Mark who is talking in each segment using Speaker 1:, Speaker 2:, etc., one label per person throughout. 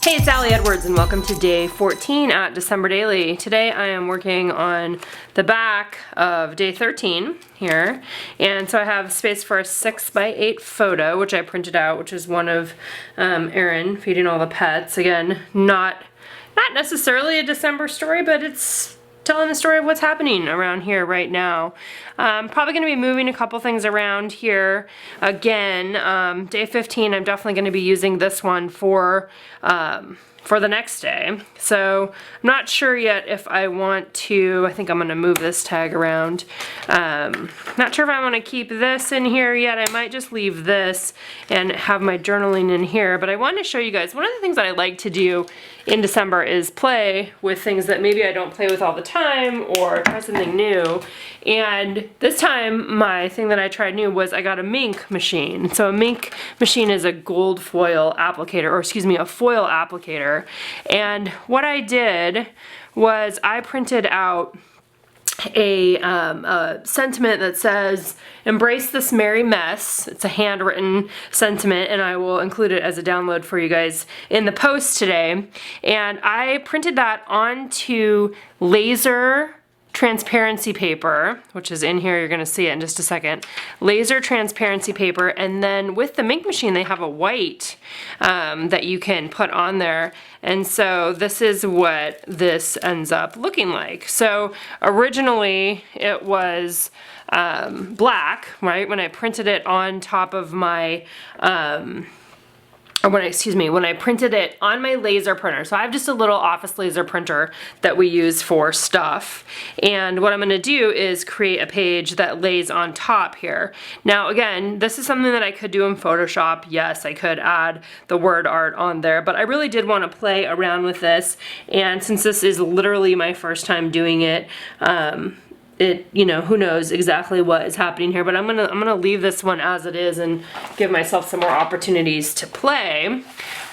Speaker 1: Hey, it's Allie Edwards and welcome to day 14 at December Daily. Today I am working on the back of day 13 here, and so I have space for a 6x8 photo, which I printed out, which is one of Erin feeding all the pets. Again, not necessarily a December story, but it's telling the story of what's happening around here right now. Probably going to be moving a couple things around here. Again, day 15, I'm definitely going to be using this one for the next day. So I'm not sure yet if I want to, I think I'm going to move this tag around. Not sure if I want to keep this in here yet. I might just leave this and have my journaling in here. But I wanted to show you guys, one of the things that I like to do in December is play with things that maybe I don't play with all the time or try something new. And this time, my thing that I tried new was I got a Mink machine. So a Mink machine is a gold foil applicator, or excuse me, a foil applicator. And what I did was I printed out a sentiment that says, "Embrace this merry mess." It's a handwritten sentiment, and I will include it as a download for you guys in the post today. And I printed that onto laser transparency paper, which is in here, you're gonna see it in just a second. Laser transparency paper, and then with the Mink machine they have a white that you can put on there. And so this is what this ends up looking like. So originally it was black, right? When I printed it on top of my when I printed it on my laser printer. So I have just a little office laser printer that we use for stuff. And what I'm gonna do is create a page that lays on top here. Now again, this is something that I could do in Photoshop. Yes, I could add the word art on there, but I really did wanna play around with this. And since this is literally my first time doing it, you know, who knows exactly what is happening here, but I'm gonna leave this one as it is and give myself some more opportunities to play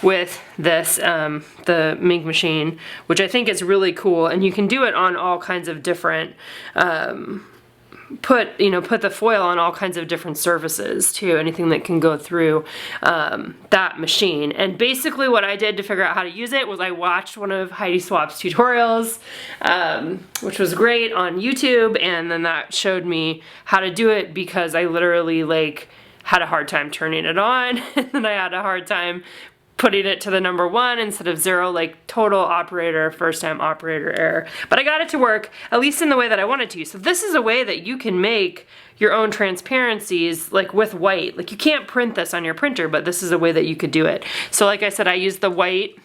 Speaker 1: with this, the Mink machine, which I think is really cool. And you can do it on all kinds of different, put the foil on all kinds of different surfaces too, anything that can go through that machine. And basically what I did to figure out how to use it was I watched one of Heidi Swap's tutorials, which was great, on YouTube, and then that showed me how to do it because I literally had a hard time turning it on and then I had a hard time putting it to the number 1 instead of 0, like total operator, first time operator error. But I got it to work, at least in the way that I wanted to. So this is a way that you can make your own transparencies, like with white. Like you can't print this on your printer, but this is a way that you could do it. So like I said, I used the white.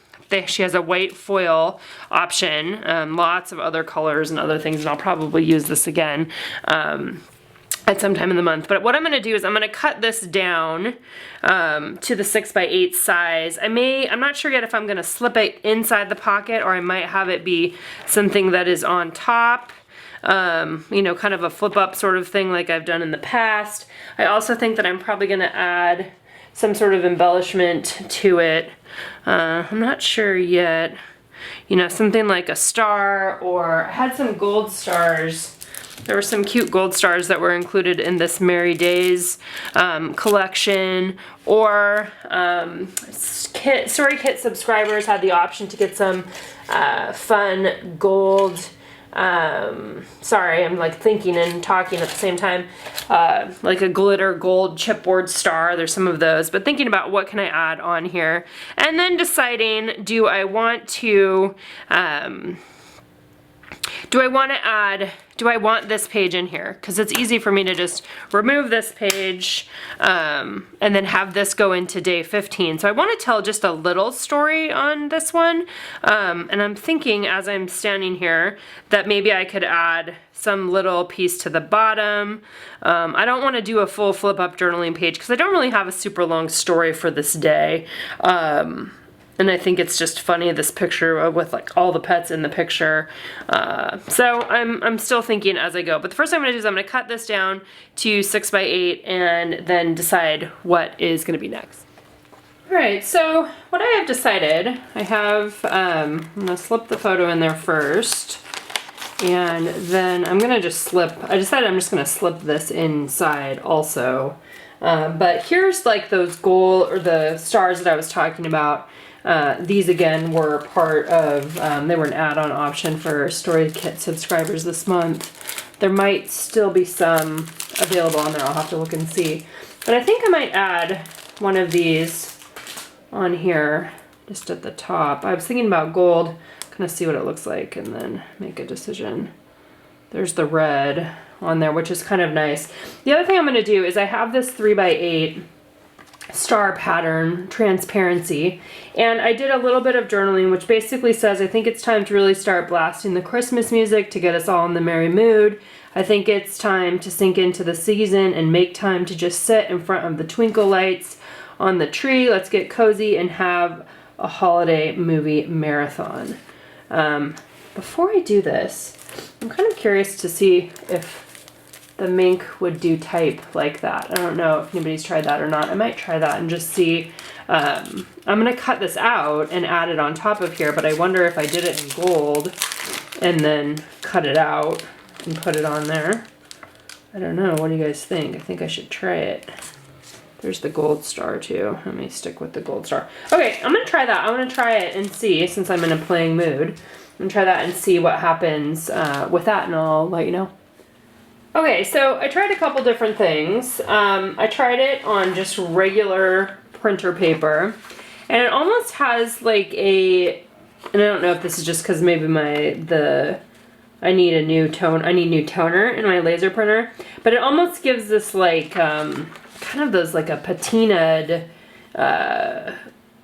Speaker 1: She has a white foil option, lots of other colors and other things, and I'll probably use this again at some time in the month. But what I'm gonna do is I'm gonna cut this down to the 6x8 size. I'm not sure yet if I'm gonna slip it inside the pocket or I might have it be something that is on top. You know, kind of a flip up sort of thing like I've done in the past. I also think that I'm probably gonna add some sort of embellishment to it. I'm not sure yet. You know, something like a star, or I had some gold stars. There were some cute gold stars that were included in this Merry Days collection, or Story Kit subscribers had the option to get some fun gold, sorry, I'm like thinking and talking at the same time, like a glitter gold chipboard star. There's some of those, but thinking about what can I add on here, and then deciding, do I want this page in here? Because it's easy for me to just remove this page and then have this go into day 15. So I want to tell just a little story on this one. And I'm thinking as I'm standing here that maybe I could add some little piece to the bottom. I don't want to do a full flip up journaling page because I don't really have a super long story for this day. And I think it's just funny, this picture with like all the pets in the picture. So I'm still thinking as I go. But the first thing I'm gonna do is I'm gonna cut this down to 6x8 and then decide what is gonna be next. All right, so what I have decided, I'm gonna slip the photo in there first. And then I'm gonna just I decided I'm just gonna slip this inside also. But here's like those gold, or the stars that I was talking about. These again were part of, they were an add-on option for Story Kit subscribers this month. There might still be some available on there. I'll have to look and see. But I think I might add one of these on here just at the top. I was thinking about gold, kind of see what it looks like and then make a decision. There's the red on there, which is kind of nice. The other thing I'm going to do is I have this 3x8 star pattern transparency, and I did a little bit of journaling, which basically says I think it's time to really start blasting the Christmas music to get us all in the merry mood. I think it's time to sink into the season and make time to just sit in front of the twinkle lights on the tree. Let's get cozy and have a holiday movie marathon. Before I do this, I'm kind of curious to see if the mink would do type like that. I don't know if anybody's tried that or not. I might try that and just see. I'm gonna cut this out and add it on top of here, but I wonder if I did it in gold and then cut it out and put it on there. I don't know, what do you guys think? I think I should try it. There's the gold star too. Let me stick with the gold star. Okay, I'm gonna try that. I wanna try it and see, since I'm in a playing mood. I'm gonna try that and see what happens with that, and I'll let you know. Okay, so I tried a couple different things. I tried it on just regular printer paper, and it almost has like a, and I don't know if this is just because maybe I need new toner in my laser printer, but it almost gives this like, kind of those like a patinaed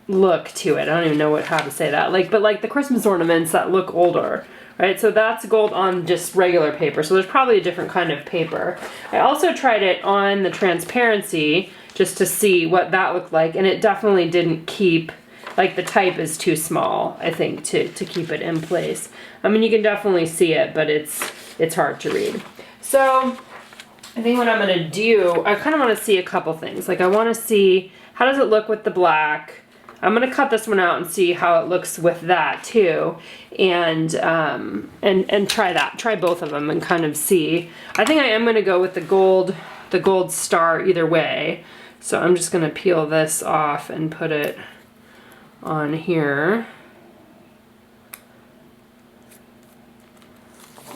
Speaker 1: look to it. I don't even know how to say that. Like, but like the Christmas ornaments that look older. Right, so that's gold on just regular paper. So there's probably a different kind of paper. I also tried it on the transparency just to see what that looked like, and it definitely didn't keep, like the type is too small, I think, to keep it in place. I mean, you can definitely see it, but it's hard to read. So I think what I'm gonna do, I kind of want to see a couple things. Like I want to see, how does it look with the black? I'm gonna cut this one out and see how it looks with that too, and try that. Try both of them and kind of see. I think I am gonna go with the gold star either way. So I'm just gonna peel this off and put it on here,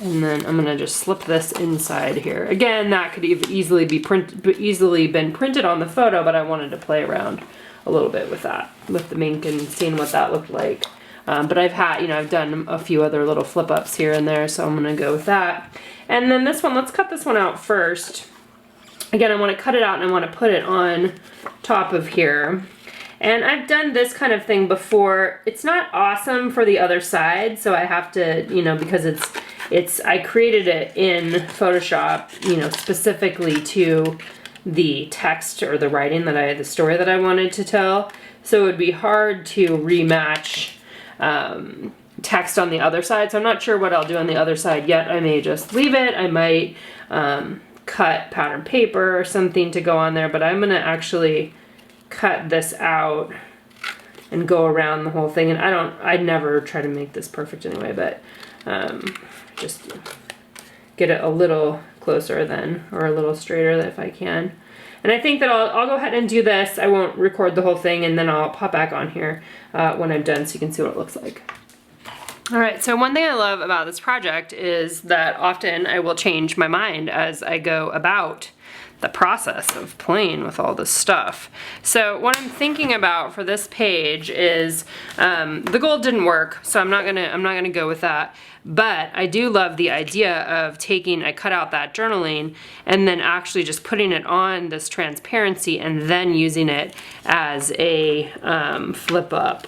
Speaker 1: and then I'm gonna just slip this inside here. Again, that could easily be been printed on the photo, but I wanted to play around a little bit with that, with the mink, and seeing what that looked like. But I've done a few other little flip ups here and there, so I'm gonna go with that. And then this one, let's cut this one out first. Again, I want to cut it out and I want to put it on top of here. And I've done this kind of thing before. It's not awesome for the other side, so I have to, because I created it in Photoshop, specifically to the text or the writing the story that I wanted to tell. So it would be hard to rematch text on the other side. So I'm not sure what I'll do on the other side yet. I may just leave it. I might cut pattern paper or something to go on there, but I'm gonna actually cut this out and go around the whole thing. And I'd never try to make this perfect anyway, but just get it a little closer then, or a little straighter if I can. And I think that I'll go ahead and do this. I won't record the whole thing, and then I'll pop back on here when I'm done so you can see what it looks like. All right, so one thing I love about this project is that often I will change my mind as I go about the process of playing with all this stuff. So what I'm thinking about for this page is the gold didn't work, so I'm not gonna go with that. But I do love the idea of I cut out that journaling and then actually just putting it on this transparency and then using it as a flip up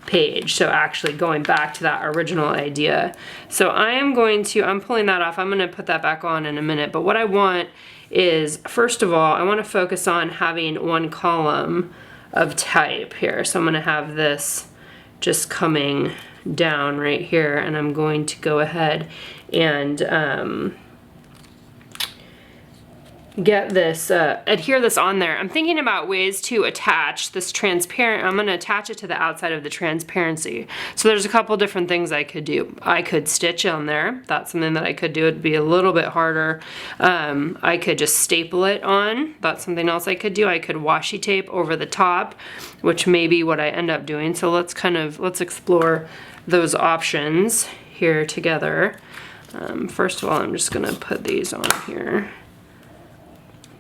Speaker 1: page. So actually going back to that original idea. So I'm pulling that off. I'm gonna put that back on in a minute. But what I want is, first of all, I want to focus on having one column of type here. So I'm going to have this just coming down right here, and I'm going to go ahead and get this, adhere this on there. I'm thinking about ways to attach this transparent, I'm gonna attach it to the outside of the transparency. So there's a couple different things I could do. I could stitch on there. That's something that I could do. It'd be a little bit harder. I could just staple it on. That's something else I could do. I could washi tape over the top, which may be what I end up doing. So let's explore those options here together. First of all, I'm just gonna put these on here.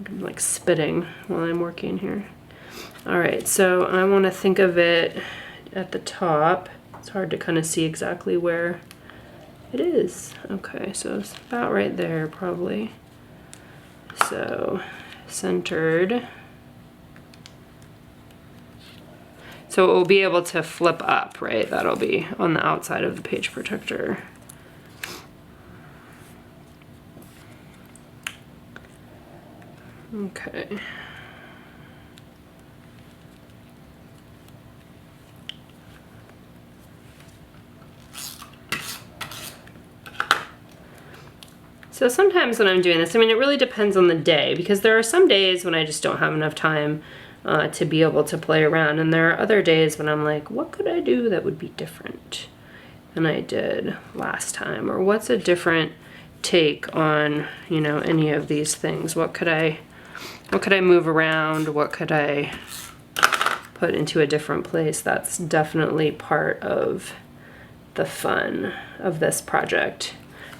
Speaker 1: I'm like spitting while I'm working here. All right, so I want to think of it at the top. It's hard to kind of see exactly where it is. Okay, so it's about right there probably. So centered. So it will be able to flip up, right? That'll be on the outside of the page protector. Okay. So sometimes when I'm doing this, I mean, it really depends on the day, because there are some days when I just don't have enough time to be able to play around, and there are other days when I'm like, what could I do that would be different than I did last time? Or what's a different take on, you know, any of these things? What could I move around? What could I put into a different place? That's definitely part of the fun of this project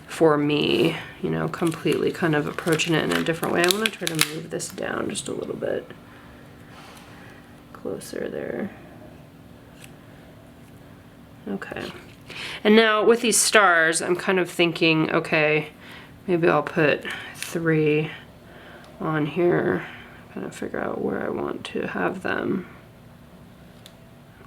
Speaker 1: for me, you know, completely kind of approaching it in a different way. I want to try to move this down just a little bit closer there. Okay. And now with these stars, I'm kind of thinking, okay, maybe I'll put 3 on here, kind of figure out where I want to have them.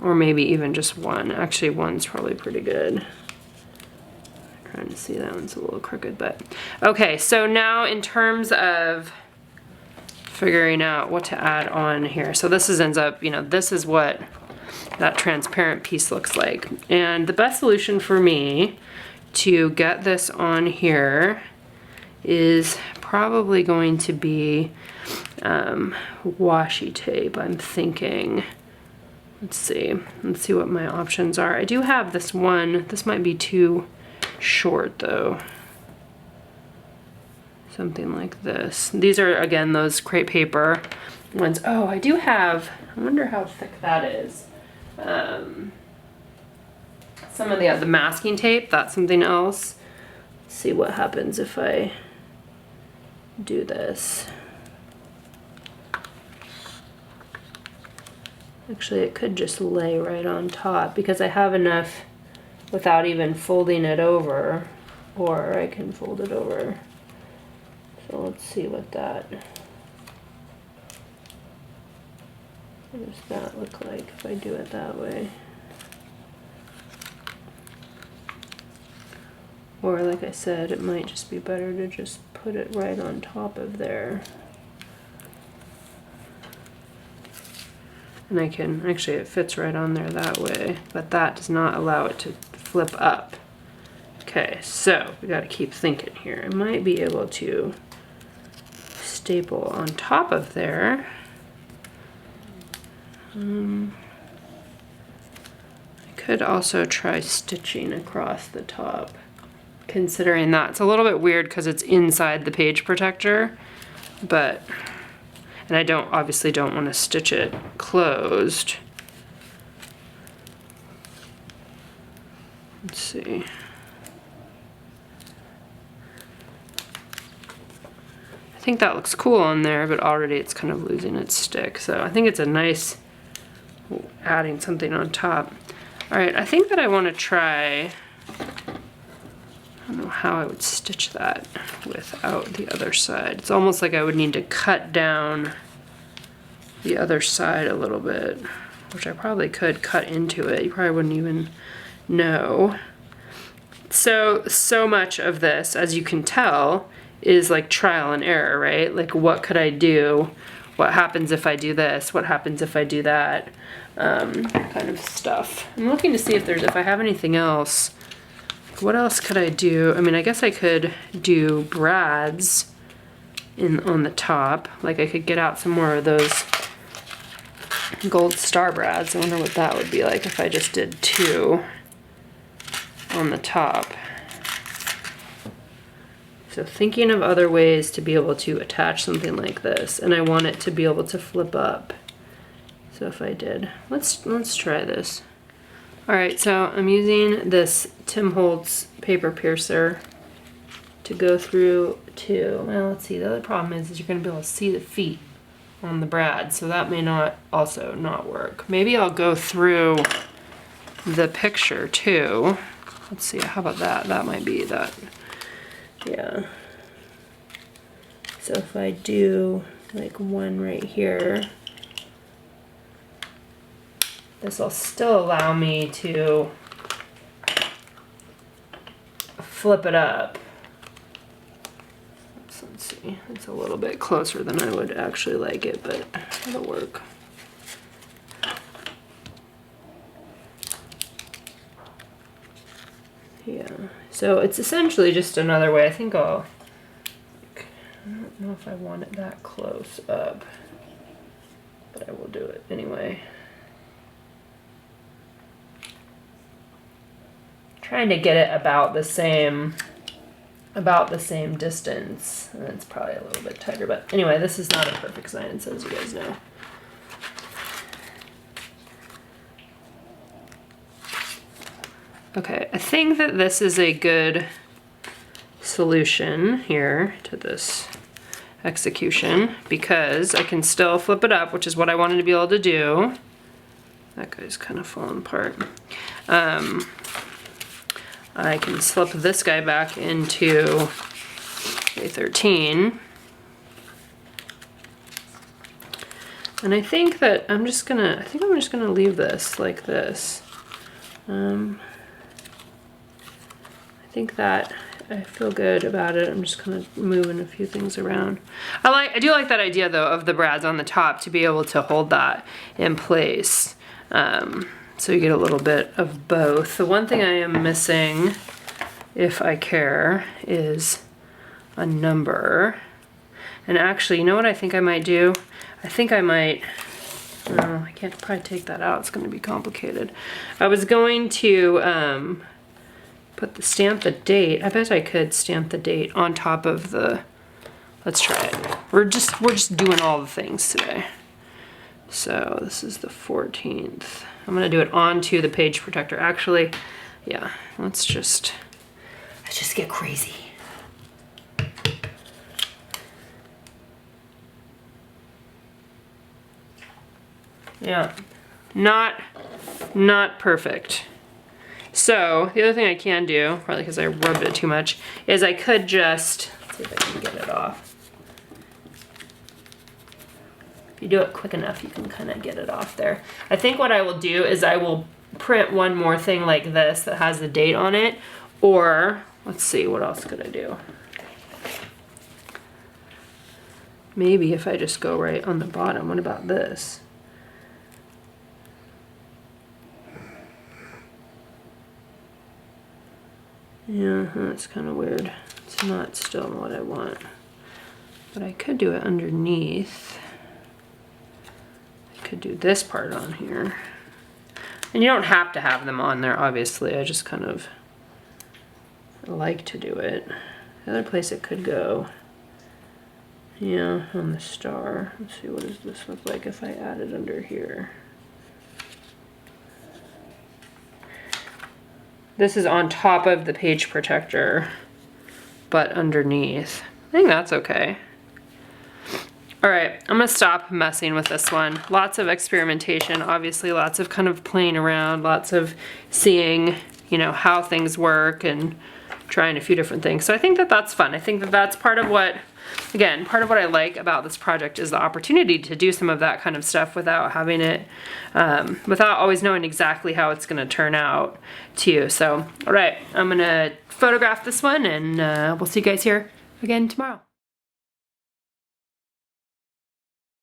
Speaker 1: Or maybe even just 1. Actually, 1's probably pretty good. I'm trying to see, that one's a little crooked, but okay. So now in terms of figuring out what to add on here. So this ends up, you know, this is what that transparent piece looks like. And the best solution for me to get this on here is probably going to be washi tape, I'm thinking. Let's see what my options are. I do have this one. This might be too short though. Something like this. These are, again, those crepe paper ones. Oh, I do have, I wonder how thick that is. Some of the masking tape, that's something else. Let's see what happens if I do this. Actually, it could just lay right on top because I have enough without even folding it over, or I can fold it over. So let's see what that, what does that look like if I do it that way? Or like I said, it might just be better to just put it right on top of there. And I can, actually it fits right on there that way, but that does not allow it to flip up. Okay, so we gotta keep thinking here. I might be able to staple on top of there. I could also try stitching across the top, considering that. It's a little bit weird because it's inside the page protector, but, and I obviously don't want to stitch it closed. Let's see. I think that looks cool on there, but already it's kind of losing its stick. So I think it's a nice adding something on top. All right, I think that I want to try, I don't know how I would stitch that without the other side. It's almost like I would need to cut down the other side a little bit, which I probably could cut into it. You probably wouldn't even know. So much of this, as you can tell, is like trial and error, right? Like, what could I do? What happens if I do this? What happens if I do that? Kind of stuff. I'm looking to see if I have anything else. What else could I do? I mean, I guess I could do brads on the top. Like I could get out some more of those gold star brads. I wonder what that would be like if I just did 2 on the top. So thinking of other ways to be able to attach something like this, and I want it to be able to flip up. So if I did, let's try this. All right, so I'm using this Tim Holtz paper piercer to go through to, well, let's see, the other problem is you're gonna be able to see the feet on the brad, so that may not work. Maybe I'll go through the picture too. Let's see, how about that? That might be that, yeah. So if I do like one right here, this will still allow me to flip it up. Let's see, it's a little bit closer than I would actually like it, but it'll work. Yeah, so it's essentially just another way. I think I don't know if I want it that close up, but I will do it anyway. Trying to get it about the same distance. And it's probably a little bit tighter, but anyway, this is not a perfect science, as you guys know. Okay, I think that this is a good solution here to this execution because I can still flip it up, which is what I wanted to be able to do. That guy's kind of falling apart. I can slip this guy back into A13. And I think that I'm just gonna leave this like this. I think that I feel good about it. I'm just kind of moving a few things around. I do like that idea though of the brads on the top to be able to hold that in place. So you get a little bit of both. The one thing I am missing, if I care, is a number. And actually, you know what I think I might do? I think I might, I can't probably take that out. It's going to be complicated. I was going to stamp the date. I bet I could stamp the date on top of the, let's try it. We're just doing all the things today. So this is the 14th. I'm gonna do it onto the page protector. Actually, yeah, let's just get crazy. Yeah, not perfect. So the other thing I can do, probably because I rubbed it too much, is I could just, let's see if I can get it off. If you do it quick enough, you can kind of get it off there. I think what I will do is I will print one more thing like this that has the date on it, or let's see, what else could I do? Maybe if I just go right on the bottom, what about this? Yeah, that's kind of weird. It's not still what I want. But I could do it underneath. I could do this part on here. And you don't have to have them on there, obviously. I just kind of like to do it. The other place it could go, yeah, on the star. Let's see, what does this look like if I add it under here? This is on top of the page protector, but underneath. I think that's okay. All right, I'm gonna stop messing with this one. Lots of experimentation, obviously, lots of kind of playing around, lots of seeing, you know, how things work and trying a few different things. So I think that that's fun. I think that that's part of what, again, part of what I like about this project is the opportunity to do some of that kind of stuff without having it, without always knowing exactly how it's gonna turn out to you. So, all right, I'm gonna photograph this one and we'll see you guys here again tomorrow.